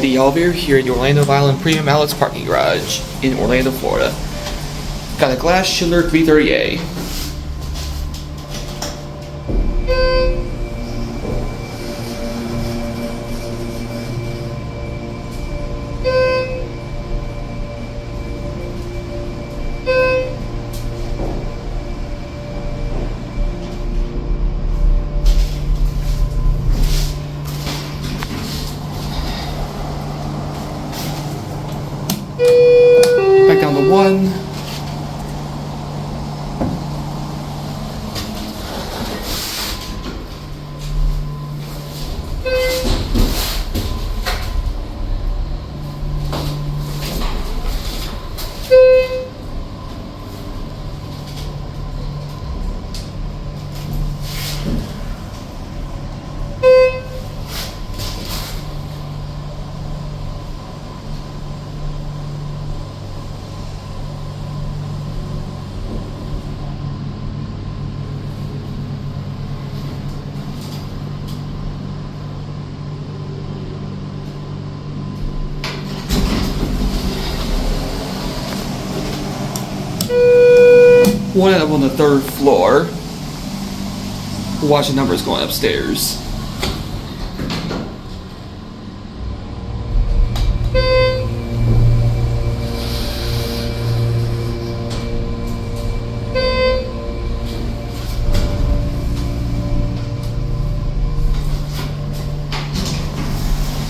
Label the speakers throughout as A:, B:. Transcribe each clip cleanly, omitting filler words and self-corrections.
A: the elevator here at the Orlando Vineland Premium Outlet's parking garage in Orlando, Florida. Got a glass Schindler 330A. Back down to 1. One up on the 3rd floor. We'll watch the numbers going upstairs.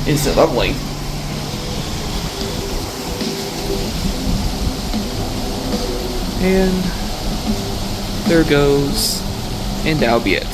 A: Isn't it lovely? And there it goes, and that'll be it.